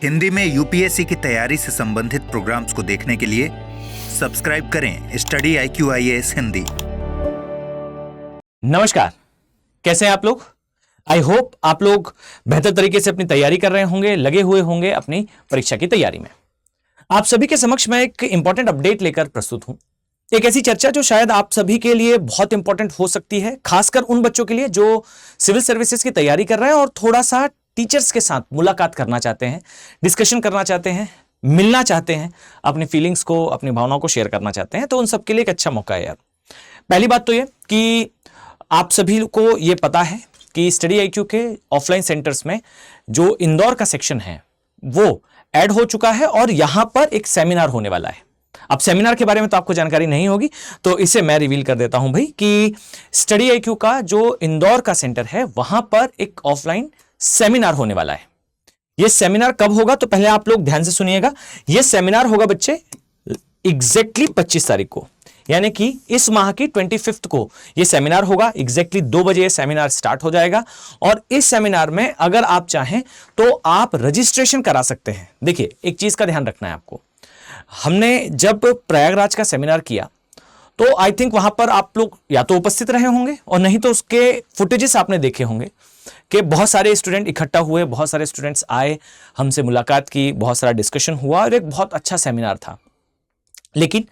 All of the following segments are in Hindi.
हिंदी में यूपीएससी की तैयारी से संबंधित प्रोग्राम्स को देखने के लिए सब्सक्राइब करें स्टडी IQ IAS हिंदी। नमस्कार, कैसे हैं आप लोग? आई होप आप लोग बेहतर तरीके से अपनी तैयारी कर रहे होंगे, लगे हुए होंगे अपनी परीक्षा की तैयारी में। आप सभी के समक्ष मैं एक इंपॉर्टेंट अपडेट लेकर प्रस्तुत हूं। एक ऐसी चर्चा जो शायद आप सभी के लिए बहुत इंपॉर्टेंट हो सकती है, खासकर उन बच्चों के लिए जो सिविल सर्विसेज की तैयारी कर रहे हैं और थोड़ा सा टीचर्स के साथ मुलाकात करना चाहते हैं, डिस्कशन करना चाहते हैं, मिलना चाहते हैं, अपनी फीलिंग्स को, अपनी भावनाओं को शेयर करना चाहते हैं। तो उन सबके लिए एक अच्छा मौका है यार। पहली बात तो ये कि आप सभी को ये पता है कि स्टडी IQ के ऑफलाइन सेंटर्स में जो इंदौर का सेक्शन है वो ऐड हो चुका है और यहां पर एक सेमिनार होने वाला है। अब सेमिनार के बारे में तो आपको जानकारी नहीं होगी, तो इसे मैं रिवील कर देता हूं भाई कि स्टडी IQ का जो इंदौर का सेंटर है वहां पर एक ऑफलाइन सेमिनार होने वाला है। यह सेमिनार कब होगा तो पहले आप लोग ध्यान से सुनिएगा। यह सेमिनार होगा बच्चे एग्जैक्टली 25 तारीख को, यानी कि इस माह की 25 को यह सेमिनार होगा। एग्जैक्टली 2 बजे यह सेमिनार स्टार्ट हो जाएगा और इस सेमिनार में अगर आप चाहें तो आप रजिस्ट्रेशन करा सकते हैं। देखिए, एक चीज का ध्यान रखना है आपको। हमने जब प्रयागराज का सेमिनार किया तो आई थिंक वहां पर आप लोग या तो उपस्थित रहे होंगे और नहीं तो उसके फुटेजेस आपने देखे होंगे कि बहुत सारे स्टूडेंट इकट्ठा हुए, बहुत सारे स्टूडेंट्स आए, हमसे मुलाकात की, बहुत सारा डिस्कशन हुआ और एक बहुत अच्छा सेमिनार था। लेकिन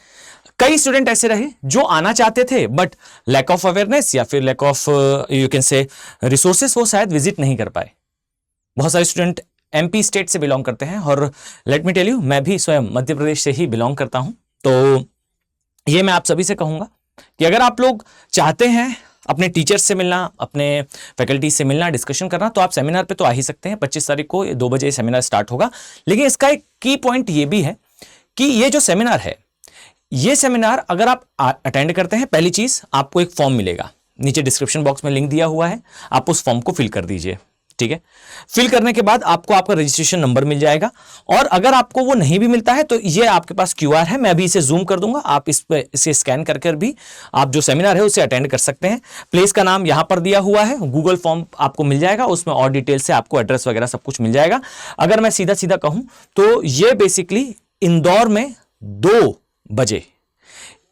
कई स्टूडेंट ऐसे रहे जो आना चाहते थे बट लैक ऑफ अवेयरनेस या फिर lack of you can say resources, वो शायद विजिट नहीं कर पाए। बहुत सारे स्टूडेंट MP स्टेट से बिलोंग करते हैं और लेट मी टेल यू, मैं भी स्वयं मध्य प्रदेश से ही बिलोंग करता हूं। तो ये मैं आप सभी से कहूंगा कि अगर आप लोग चाहते हैं अपने टीचर्स से मिलना, अपने फैकल्टी से मिलना, डिस्कशन करना, तो आप सेमिनार पे तो आ ही सकते हैं। 25 तारीख को 2 बजे सेमिनार स्टार्ट होगा। लेकिन इसका एक की पॉइंट ये भी है कि ये जो सेमिनार है, ये सेमिनार अगर आप अटेंड करते हैं, पहली चीज आपको एक फॉर्म मिलेगा, नीचे डिस्क्रिप्शन बॉक्स में लिंक दिया हुआ है, आप उस फॉर्म को फिल कर दीजिए। ठीक है, फिल करने के बाद आपको आपका रजिस्ट्रेशन नंबर मिल जाएगा और अगर आपको वो नहीं भी मिलता है तो ये आपके पास QR है, मैं अभी इसे जूम कर दूंगा, आप इसे स्कैन करके भी आप जो सेमिनार है उसे अटेंड कर सकते हैं। प्लेस का नाम यहां पर दिया हुआ है, गूगल फॉर्म आपको मिल जाएगा, उसमें और डिटेल से आपको एड्रेस वगैरह सब कुछ मिल जाएगा। अगर मैं सीधा सीधा कहूं तो ये बेसिकली इंदौर में 2 बजे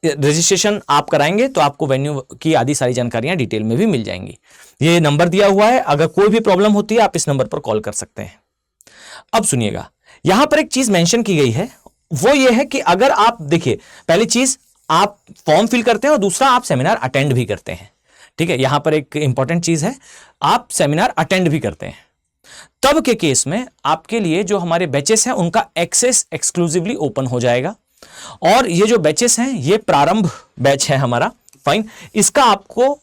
रजिस्ट्रेशन आप कराएंगे तो आपको वेन्यू की आदि सारी जानकारियां डिटेल में भी मिल जाएंगी। ये नंबर दिया हुआ है, अगर कोई भी प्रॉब्लम होती है आप इस नंबर पर कॉल कर सकते हैं। अब सुनिएगा, यहां पर एक चीज मेंशन की गई है, वो ये है कि अगर आप देखिए, पहली चीज आप फॉर्म फिल करते हैं और दूसरा आप सेमिनार अटेंड भी करते हैं। ठीक है, यहां पर एक इंपॉर्टेंट चीज है, आप सेमिनार अटेंड भी करते हैं। तब के केस में आपके लिए जो हमारे बैचेस हैं उनका एक्सेस एक्सक्लूसिवली ओपन हो जाएगा और ये जो बैचेस हैं ये प्रारंभ बैच है हमारा, फाइन, इसका आपको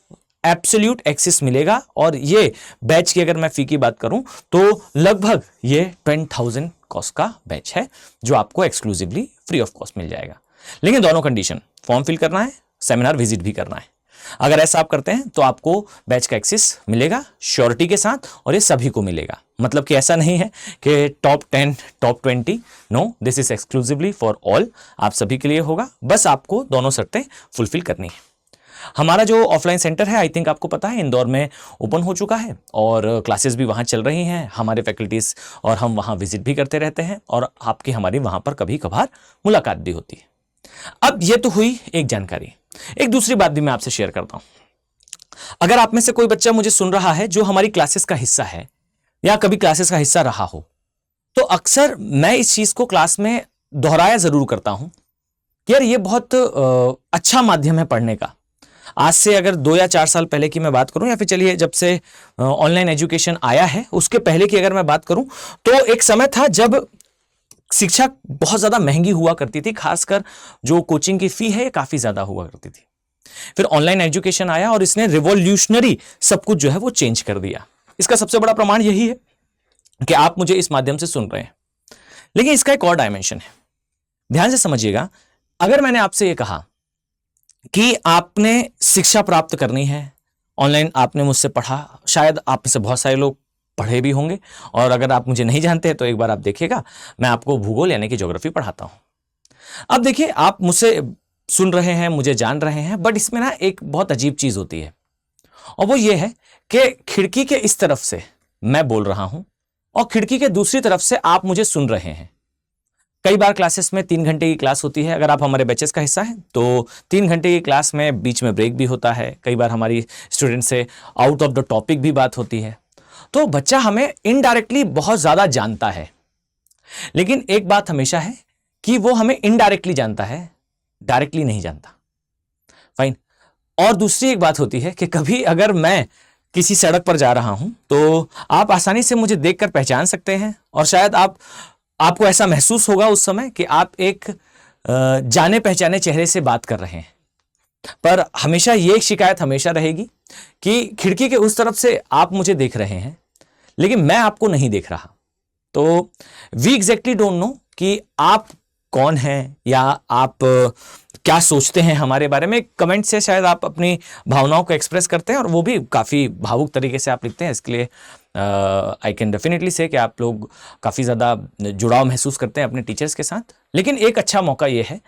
एब्सोल्यूट एक्सेस मिलेगा और ये बैच की अगर मैं फी की बात करूं तो लगभग ये 10,000 कॉस्ट का बैच है जो आपको एक्सक्लूसिवली फ्री ऑफ कॉस्ट मिल जाएगा। लेकिन दोनों कंडीशन, फॉर्म फिल करना है, सेमिनार विजिट भी करना है। अगर ऐसा आप करते हैं तो आपको बैच का एक्सेस मिलेगा श्योरिटी के साथ और ये सभी को मिलेगा। मतलब कि ऐसा नहीं है कि top 10, top 20, no, this is exclusively for all, आप सभी के लिए होगा। बस आपको दोनों शर्तें फुलफिल करनी है। हमारा जो ऑफलाइन सेंटर है, आई थिंक आपको पता है, इंदौर में ओपन हो चुका है और क्लासेस भी वहाँ चल रही हैं, हमारे फैकल्टीज और हम वहाँ विजिट भी करते रहते हैं और आपकी हमारी वहाँ पर कभी कभार मुलाकात भी होती है। अब ये तो हुई एक जानकारी। एक दूसरी बात भी मैं आपसे शेयर करता हूं। अगर आप में से कोई बच्चा मुझे सुन रहा है जो हमारी क्लासेस का हिस्सा है या कभी क्लासेस का हिस्सा रहा हो, तो अक्सर मैं इस चीज को क्लास में दोहराया जरूर करता हूं कि यार ये बहुत अच्छा माध्यम है पढ़ने का। आज से अगर 2 या 4 साल पहले की मैं बात करूं या फिर चलिए जब से ऑनलाइन एजुकेशन आया है उसके पहले की अगर मैं बात करूं तो एक समय था जब शिक्षा बहुत ज्यादा महंगी हुआ करती थी, खासकर जो कोचिंग की फी है ये काफी ज्यादा हुआ करती थी। फिर ऑनलाइन एजुकेशन आया और इसने रिवॉल्यूशनरी सब कुछ जो है वो चेंज कर दिया। इसका सबसे बड़ा प्रमाण यही है कि आप मुझे इस माध्यम से सुन रहे हैं। लेकिन इसका एक और डायमेंशन है, ध्यान से समझिएगा। अगर मैंने आपसे ये कहा कि आपने शिक्षा प्राप्त करनी है, ऑनलाइन आपने मुझसे पढ़ा, शायद आप में से बहुत सारे लोग पढ़े भी होंगे और अगर आप मुझे नहीं जानते हैं तो एक बार आप देखिएगा, मैं आपको भूगोल यानी कि ज्योग्राफी पढ़ाता हूं। अब देखिए, आप मुझसे सुन रहे हैं, मुझे जान रहे हैं, बट इसमें ना एक बहुत अजीब चीज होती है और वो ये है कि खिड़की के इस तरफ से मैं बोल रहा हूं और खिड़की के दूसरी तरफ से आप मुझे सुन रहे हैं। कई बार क्लासेस में 3 घंटे की क्लास होती है, अगर आप हमारे बैचेस का हिस्सा हैं तो 3 घंटे की क्लास में बीच में ब्रेक भी होता है। कई बार हमारी स्टूडेंट से आउट ऑफ द टॉपिक भी बात होती है। तो बच्चा हमें इनडायरेक्टली बहुत ज़्यादा जानता है, लेकिन एक बात हमेशा है कि वो हमें इनडायरेक्टली जानता है, डायरेक्टली नहीं जानता। फाइन। और दूसरी एक बात होती है कि कभी अगर मैं किसी सड़क पर जा रहा हूं तो आप आसानी से मुझे देखकर पहचान सकते हैं, और शायद आपको ऐसा महसूस होगा उस समय कि आप एक जाने पहचाने चेहरे से बात कर रहे हैं। पर हमेशा ये शिकायत हमेशा रहेगी कि खिड़की के उस तरफ से आप मुझे देख रहे हैं लेकिन मैं आपको नहीं देख रहा। तो वी एग्जैक्टली डोंट नो कि आप कौन हैं या आप क्या सोचते हैं हमारे बारे में। कमेंट से शायद आप अपनी भावनाओं को एक्सप्रेस करते हैं, और वो भी काफ़ी भावुक तरीके से आप लिखते हैं। इसके लिए आई कैन डेफिनेटली से कि आप लोग काफ़ी ज़्यादा जुड़ाव महसूस करते हैं अपने टीचर्स के साथ। लेकिन एक अच्छा मौका ये है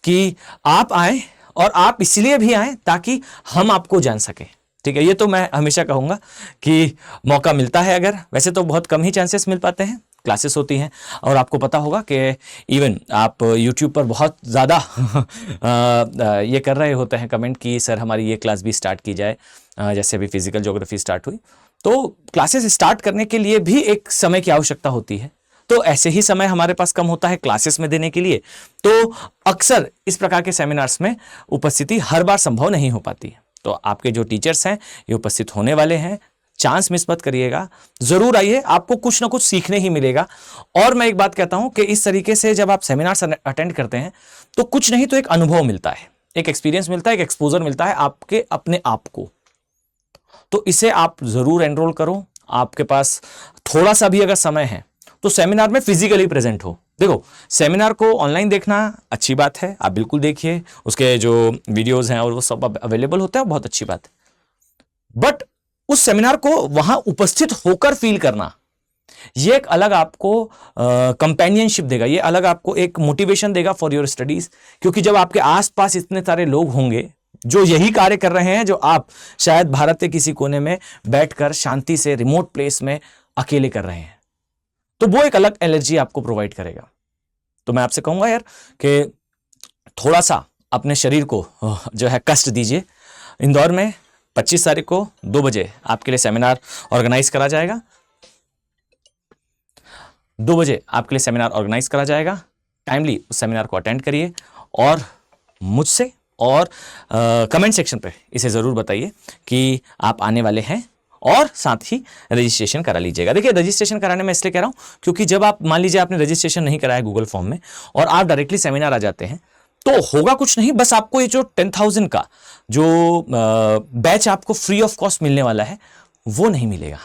कि आप आएँ, और आप इसलिए भी आएँ ताकि हम आपको जान सकें। ठीक है, ये तो मैं हमेशा कहूँगा कि मौका मिलता है अगर, वैसे तो बहुत कम ही चांसेस मिल पाते हैं, क्लासेस होती हैं। और आपको पता होगा कि इवन आप YouTube पर बहुत ज़्यादा ये कर रहे होते हैं कमेंट कि सर हमारी ये क्लास भी स्टार्ट की जाए। जैसे अभी फिजिकल ज्योग्राफी स्टार्ट हुई, तो क्लासेस स्टार्ट करने के लिए भी एक समय की आवश्यकता होती है। तो ऐसे ही समय हमारे पास कम होता है क्लासेस में देने के लिए, तो अक्सर इस प्रकार के सेमिनार्स में उपस्थिति हर बार संभव नहीं हो पाती है। तो आपके जो टीचर्स हैं ये उपस्थित होने वाले हैं, चांस मिस मत करिएगा, जरूर आइए, आपको कुछ ना कुछ सीखने ही मिलेगा। और मैं एक बात कहता हूं कि इस तरीके से जब आप सेमिनार्स अटेंड करते हैं तो कुछ नहीं तो एक अनुभव मिलता है, एक एक्सपीरियंस मिलता है, एक एक्सपोजर मिलता है आपके अपने आप को। तो इसे आप जरूर एनरोल करो। आपके पास थोड़ा सा भी अगर समय है तो सेमिनार में फिजिकली प्रेजेंट हो। देखो, सेमिनार को ऑनलाइन देखना अच्छी बात है, आप बिल्कुल देखिए, उसके जो वीडियोस हैं और वो सब अवेलेबल होता है, बहुत अच्छी बात है। बट उस सेमिनार को वहां उपस्थित होकर फील करना, ये एक अलग आपको कंपेनियनशिप देगा, ये अलग आपको एक मोटिवेशन देगा फॉर योर स्टडीज। क्योंकि जब आपके आसपास इतने सारे लोग होंगे जो यही कार्य कर रहे हैं जो आप शायद भारत के किसी कोने में बैठकर शांति से रिमोट प्लेस में अकेले कर रहे हैं, तो वो एक अलग एनर्जी आपको प्रोवाइड करेगा। तो मैं आपसे कहूंगा यार कि थोड़ा सा अपने शरीर को जो है कष्ट दीजिए। इंदौर में 25 तारीख को 2 बजे आपके लिए सेमिनार ऑर्गेनाइज करा जाएगा। 2 बजे आपके लिए सेमिनार ऑर्गेनाइज करा जाएगा। टाइमली उस सेमिनार को अटेंड करिए, और मुझसे और कमेंट सेक्शन पे इसे ज़रूर बताइए कि आप आने वाले हैं, और साथ ही रजिस्ट्रेशन करा लीजिएगा। देखिए, रजिस्ट्रेशन कराने में इसलिए कह रहा हूँ क्योंकि जब आप मान लीजिए आपने रजिस्ट्रेशन नहीं कराया गूगल फॉर्म में और आप डायरेक्टली सेमिनार आ जाते हैं, तो होगा कुछ नहीं, बस आपको ये जो 10,000 का जो बैच आपको फ्री ऑफ कॉस्ट मिलने वाला है वो नहीं मिलेगा।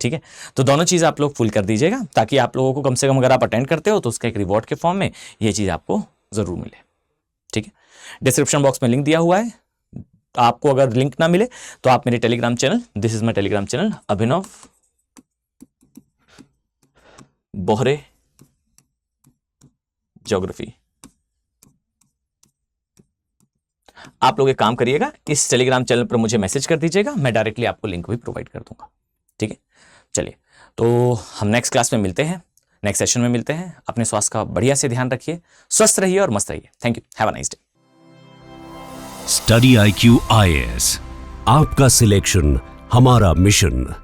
ठीक है, तो दोनों चीज़ आप लोग फुल कर दीजिएगा ताकि आप लोगों को कम से कम अगर आप अटेंड करते हो तो उसका एक रिवॉर्ड के फॉर्म में ये चीज़ आपको ज़रूर मिले। ठीक है, डिस्क्रिप्शन बॉक्स में लिंक दिया हुआ है। आपको अगर लिंक ना मिले तो आप मेरे Telegram channel, this is my Telegram channel Abhinav Bohare geography, आप लोग एक काम करिएगा, इस टेलीग्राम चैनल पर मुझे मैसेज कर दीजिएगा, मैं डायरेक्टली आपको लिंक भी प्रोवाइड कर दूंगा। ठीक है, चलिए, तो हम नेक्स्ट क्लास में मिलते हैं, नेक्स्ट सेशन में मिलते हैं। अपने स्वास्थ्य का बढ़िया से ध्यान रखिए, स्वस्थ रहिए और मस्त रहिए। Thank you, have a nice day. Study IQ IAS, आपका सिलेक्शन हमारा मिशन।